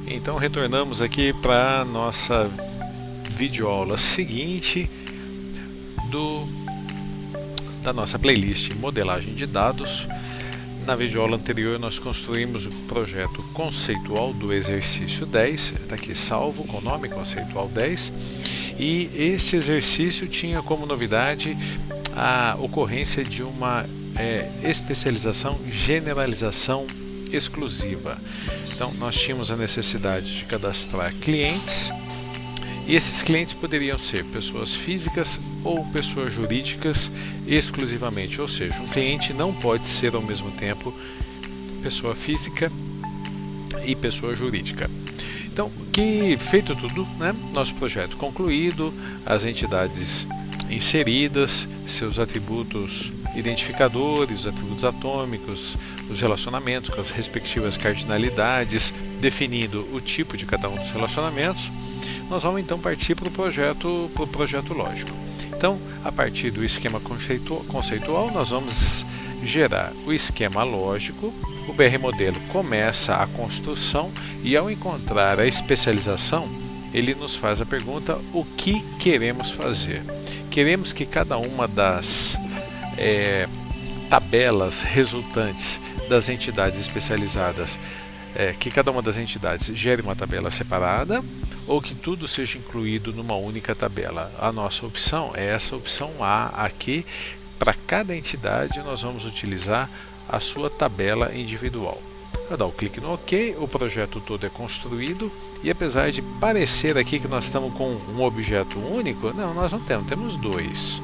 Então retornamos aqui para a nossa videoaula seguinte da nossa playlist Modelagem de Dados. Na videoaula anterior nós construímos o projeto conceitual do exercício 10, está aqui salvo com o nome conceitual 10, e este exercício tinha como novidade a ocorrência de uma especialização, generalização exclusiva. Então nós tínhamos a necessidade de cadastrar clientes, e esses clientes poderiam ser pessoas físicas ou pessoas jurídicas exclusivamente, ou seja, um cliente não pode ser ao mesmo tempo pessoa física e pessoa jurídica. Então, feito tudo, nosso projeto concluído, as entidades inseridas, seus atributos identificadores, os atributos atômicos, os relacionamentos com as respectivas cardinalidades, definindo o tipo de cada um dos relacionamentos, nós vamos então partir para o projeto lógico. Então, a partir do esquema conceitual, nós vamos gerar o esquema lógico. O BR Modelo começa a construção e, ao encontrar a especialização, ele nos faz a pergunta: o que queremos fazer? Queremos que cada uma das tabelas resultantes das entidades especializadas, que cada uma das entidades gere uma tabela separada, ou que tudo seja incluído numa única tabela. A nossa opção é essa opção A aqui. Para cada entidade nós vamos utilizar a sua tabela individual. Eu dar o clique no OK, o projeto todo é construído, e apesar de parecer aqui que nós estamos com um objeto único, não, nós não temos dois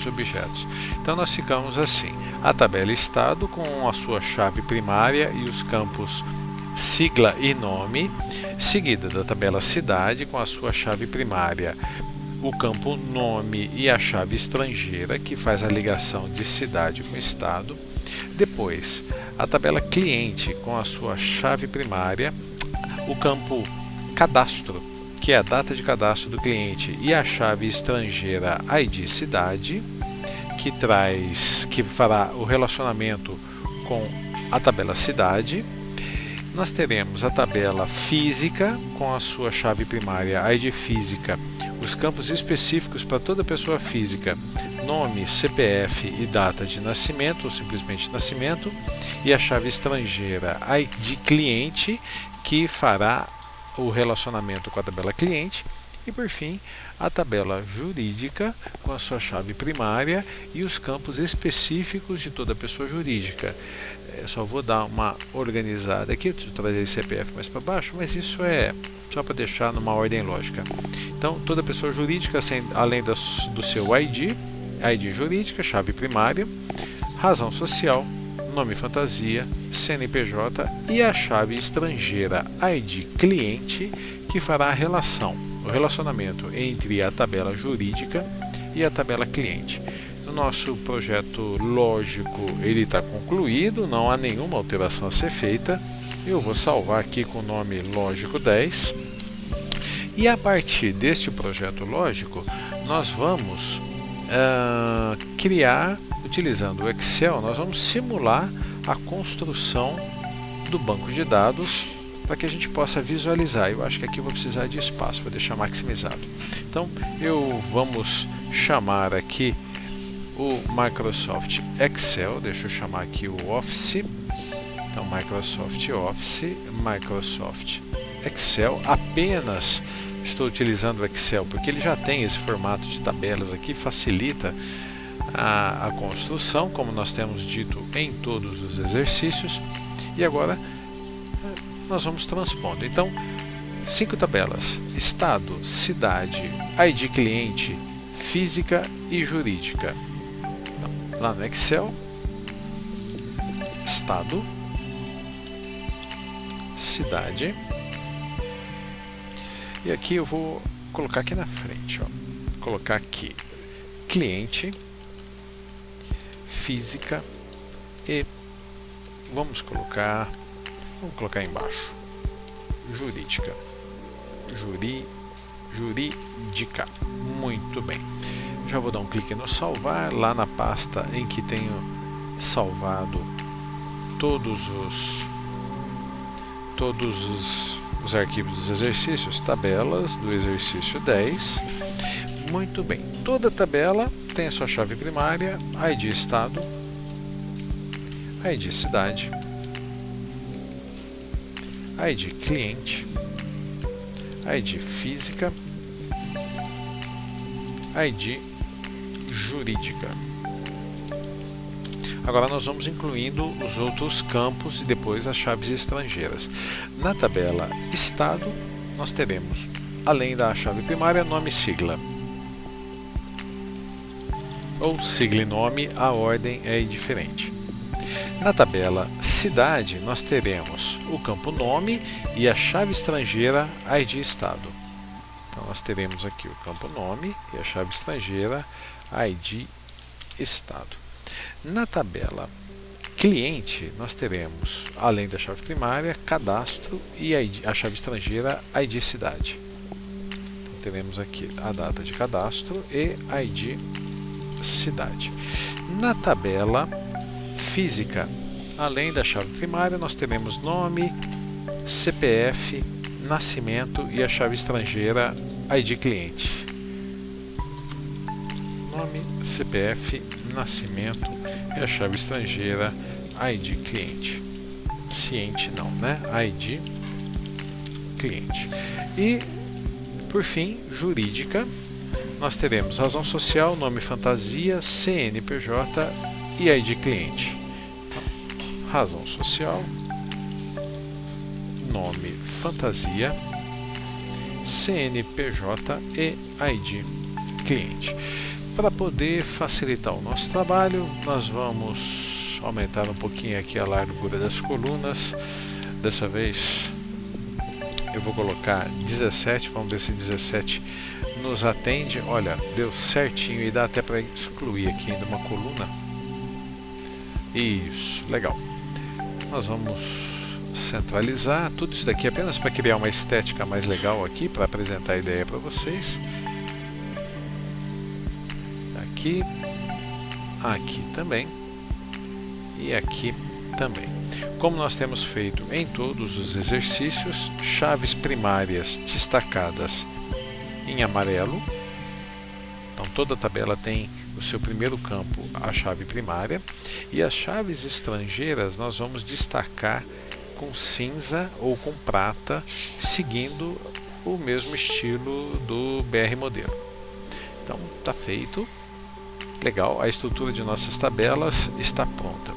objetos. Então nós ficamos assim: a tabela estado com a sua chave primária e os campos sigla e nome, seguida da tabela cidade com a sua chave primária, o campo nome e a chave estrangeira, que faz a ligação de cidade com estado. Depois, a tabela cliente com a sua chave primária, o campo cadastro, que é a data de cadastro do cliente, e a chave estrangeira ID cidade, que fará o relacionamento com a tabela cidade. Nós teremos a tabela física com a sua chave primária ID física, os campos específicos para toda pessoa física, nome, CPF e data de nascimento, ou simplesmente nascimento, e a chave estrangeira ID cliente, que fará o relacionamento com a tabela cliente. E por fim, a tabela jurídica com a sua chave primária e os campos específicos de toda pessoa jurídica. Eu só vou dar uma organizada aqui, vou trazer esse CPF mais para baixo, mas isso é só para deixar numa ordem lógica. Então, toda pessoa jurídica, além do seu ID jurídica, chave primária, razão social, nome fantasia, CNPJ e a chave estrangeira ID cliente, que fará o relacionamento entre a tabela jurídica e a tabela cliente. O nosso projeto lógico ele está concluído, não há nenhuma alteração a ser feita. Eu vou salvar aqui com o nome lógico 10. E a partir deste projeto lógico, nós vamos criar, utilizando o Excel, nós vamos simular a construção do banco de dados para que a gente possa visualizar. Eu acho que aqui eu vou precisar de espaço, vou deixar maximizado. Então, vamos chamar aqui o Microsoft Excel, deixa eu chamar aqui o Office. Então, Microsoft Office, Microsoft Excel. Apenas estou utilizando o Excel porque ele já tem esse formato de tabelas aqui, facilita a construção, como nós temos dito em todos os exercícios. E agora nós vamos transpondo. Então, 5 tabelas: estado, cidade, ID cliente, física e jurídica. Então, lá no Excel, estado, cidade, e aqui eu vou colocar aqui na frente, vou colocar aqui cliente, física e vamos colocar embaixo jurídica. Jurídica. Muito bem. Já vou dar um clique no salvar, lá na pasta em que tenho salvado todos todos os arquivos dos exercícios, tabelas do exercício 10. Muito bem, toda tabela tem a sua chave primária, ID estado, ID cidade, ID cliente, ID física, ID jurídica. Agora nós vamos incluindo os outros campos e depois as chaves estrangeiras. Na tabela estado, nós teremos, além da chave primária, nome e sigla. Ou sigla e nome, a ordem é diferente. Na tabela cidade, nós teremos o campo nome e a chave estrangeira ID estado. Então nós teremos aqui o campo nome e a chave estrangeira ID estado. Na tabela cliente, nós teremos, além da chave primária, cadastro e a chave estrangeira ID cidade. Então teremos aqui a data de cadastro e ID cidade. Na tabela física, além da chave primária, nós teremos nome, CPF, nascimento e a chave estrangeira ID cliente. Nome, CPF, nascimento e a chave estrangeira ID cliente. Ciente não, né? ID cliente. E, por fim, jurídica, nós teremos razão social, nome fantasia, CNPJ e ID cliente. Então, razão social, nome fantasia, CNPJ e ID cliente. Para poder facilitar o nosso trabalho, nós vamos aumentar um pouquinho aqui a largura das colunas. Dessa vez eu vou colocar 17, vamos ver se 17 nos atende. Olha, deu certinho e dá até para excluir aqui ainda uma coluna. Isso, legal. Nós vamos centralizar tudo isso daqui apenas para criar uma estética mais legal aqui, para apresentar a ideia para vocês. Aqui, aqui também e aqui também. Como nós temos feito em todos os exercícios, chaves primárias destacadas em amarelo. Então toda tabela tem o seu primeiro campo, a chave primária, e as chaves estrangeiras nós vamos destacar com cinza ou com prata, seguindo o mesmo estilo do BR modelo. Então está feito. Legal, a estrutura de nossas tabelas está pronta.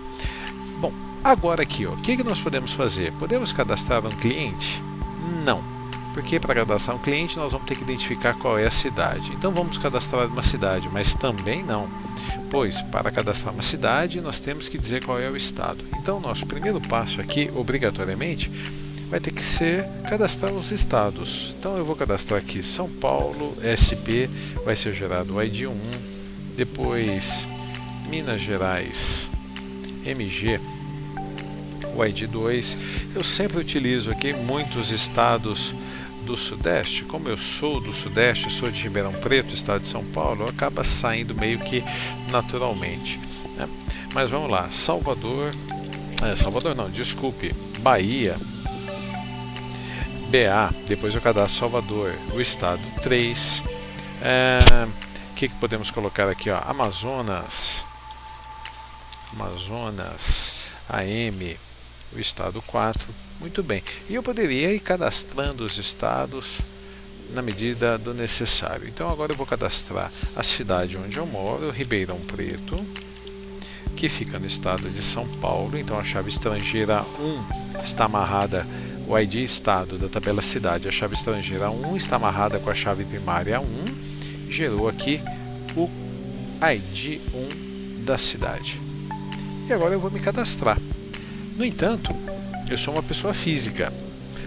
Bom, agora aqui, o que nós podemos fazer? Podemos cadastrar um cliente? Não, porque para cadastrar um cliente nós vamos ter que identificar qual é a cidade. Então vamos cadastrar uma cidade, mas também não, pois para cadastrar uma cidade nós temos que dizer qual é o estado. Então nosso primeiro passo aqui, obrigatoriamente, vai ter que ser cadastrar os estados. Então eu vou cadastrar aqui São Paulo, SP, vai ser gerado o ID 1, depois Minas Gerais, MG, o ID 2. Eu sempre utilizo aqui muitos estados do Sudeste. Como eu sou do Sudeste, sou de Ribeirão Preto, estado de São Paulo, acaba saindo meio que naturalmente, né? Mas vamos lá, Bahia, BA, depois eu cadastro Salvador, o estado 3. O que podemos colocar aqui? Ó? Amazonas, AM, o estado 4. Muito bem. E eu poderia ir cadastrando os estados na medida do necessário. Então agora eu vou cadastrar a cidade onde eu moro, Ribeirão Preto, que fica no estado de São Paulo. Então a chave estrangeira 1 está amarrada, o ID estado da tabela cidade, a chave estrangeira 1 está amarrada com a chave primária 1. Gerou aqui o ID 1 da cidade. E agora eu vou me cadastrar. No entanto, eu sou uma pessoa física.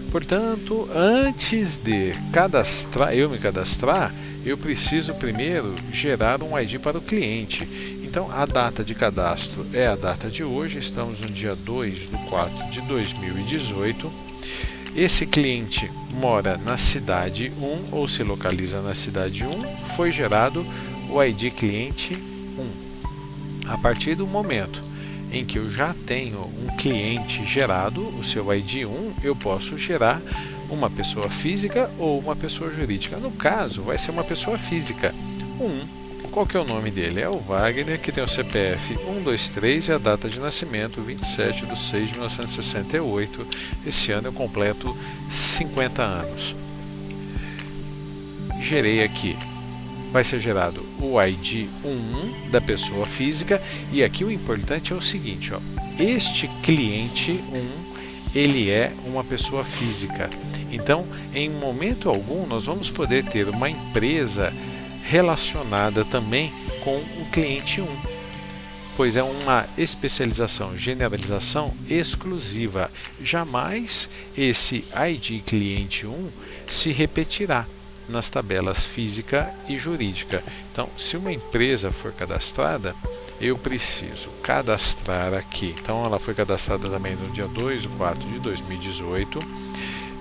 Portanto, antes de me cadastrar, eu preciso primeiro gerar um ID para o cliente. Então, a data de cadastro é a data de hoje. Estamos no dia 2/4/2018. Esse cliente mora na cidade 1 ou se localiza na cidade 1, foi gerado o ID cliente 1. A partir do momento em que eu já tenho um cliente gerado, o seu ID 1, eu posso gerar uma pessoa física ou uma pessoa jurídica. No caso, vai ser uma pessoa física. Qual que é o nome dele? É o Wagner, que tem o CPF 123 e a data de nascimento 27/6/1968. Esse ano eu completo 50 anos. Gerei aqui. Vai ser gerado o ID 1 da pessoa física, e aqui o importante é o seguinte, ó, este cliente 1 ele é uma pessoa física. Então, em momento algum, nós vamos poder ter uma empresa relacionada também com o cliente 1, pois é uma especialização, generalização exclusiva. Jamais esse ID cliente 1 se repetirá nas tabelas física e jurídica. Então, se uma empresa for cadastrada, eu preciso cadastrar aqui. Então, ela foi cadastrada também no dia 2/4/2018.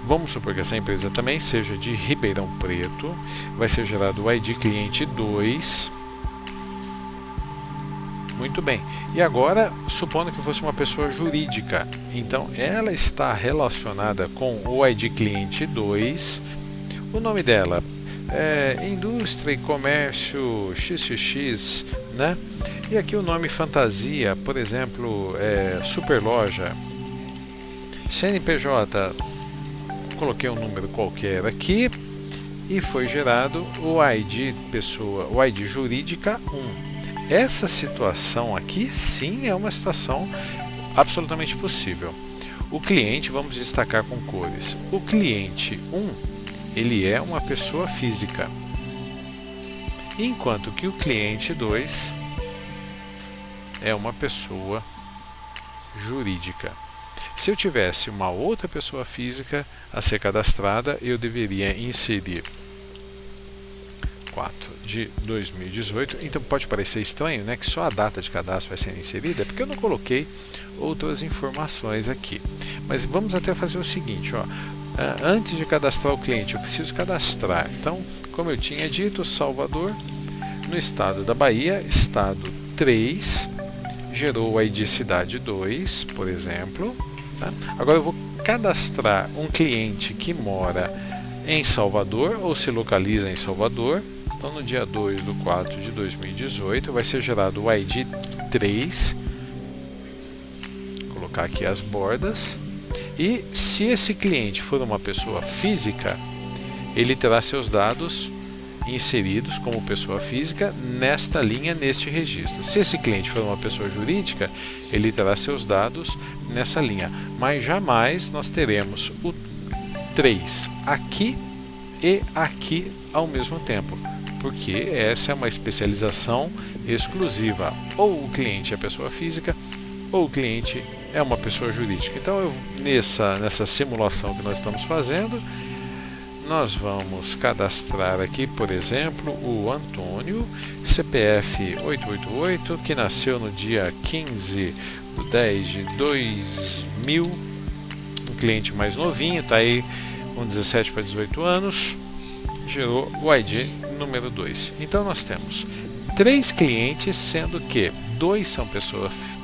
Vamos supor que essa empresa também seja de Ribeirão Preto. Vai ser gerado o ID cliente 2. Muito bem. E agora, supondo que fosse uma pessoa jurídica, então ela está relacionada com o ID cliente 2. O nome dela é Indústria e Comércio XXX, né? E aqui o nome fantasia, por exemplo, Superloja. CNPJ, coloquei um número qualquer aqui e foi gerado o ID pessoa, o ID jurídica 1. Essa situação aqui sim é uma situação absolutamente possível. O cliente, vamos destacar com cores. O cliente 1, ele é uma pessoa física, enquanto que o cliente 2 é uma pessoa jurídica. Se eu tivesse uma outra pessoa física a ser cadastrada, eu deveria inserir 4/2018. Então pode parecer estranho, né, que só a data de cadastro vai ser inserida, porque eu não coloquei outras informações aqui. Mas vamos até fazer o seguinte, ó. Antes de cadastrar o cliente, eu preciso cadastrar. Então, como eu tinha dito, Salvador, no estado da Bahia, estado 3, gerou o ID cidade 2, por exemplo. Tá? Agora eu vou cadastrar um cliente que mora em Salvador ou se localiza em Salvador. Então, no dia 2/4/2018, vai ser gerado o ID 3. Vou colocar aqui as bordas. E se esse cliente for uma pessoa física, ele terá seus dados inseridos como pessoa física nesta linha, neste registro. Se esse cliente for uma pessoa jurídica, ele terá seus dados nessa linha. Mas jamais nós teremos o 3 aqui e aqui ao mesmo tempo, porque essa é uma especialização exclusiva. Ou o cliente é pessoa física, ou o cliente é uma pessoa jurídica. Então, nessa simulação que nós estamos fazendo, nós vamos cadastrar aqui, por exemplo, o Antônio, CPF 888, que nasceu no dia 15/10/2000, um cliente mais novinho, está aí com 17 para 18 anos, gerou o ID número 2. Então nós temos 3 clientes, sendo que 2 são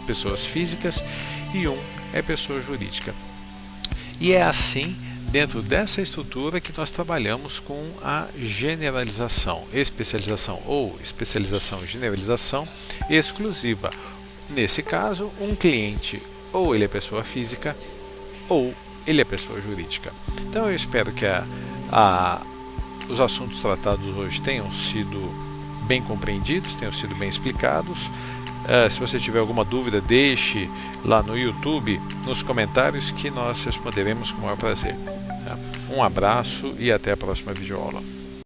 pessoas físicas e 1 é pessoa jurídica. E é assim, dentro dessa estrutura, que nós trabalhamos com a generalização, especialização ou especialização e generalização exclusiva. Nesse caso, um cliente ou ele é pessoa física ou ele é pessoa jurídica. Então eu espero que os assuntos tratados hoje tenham sido bem compreendidos, tenham sido bem explicados. Se você tiver alguma dúvida, deixe lá no YouTube, nos comentários, que nós responderemos com o maior prazer. Um abraço e até a próxima videoaula.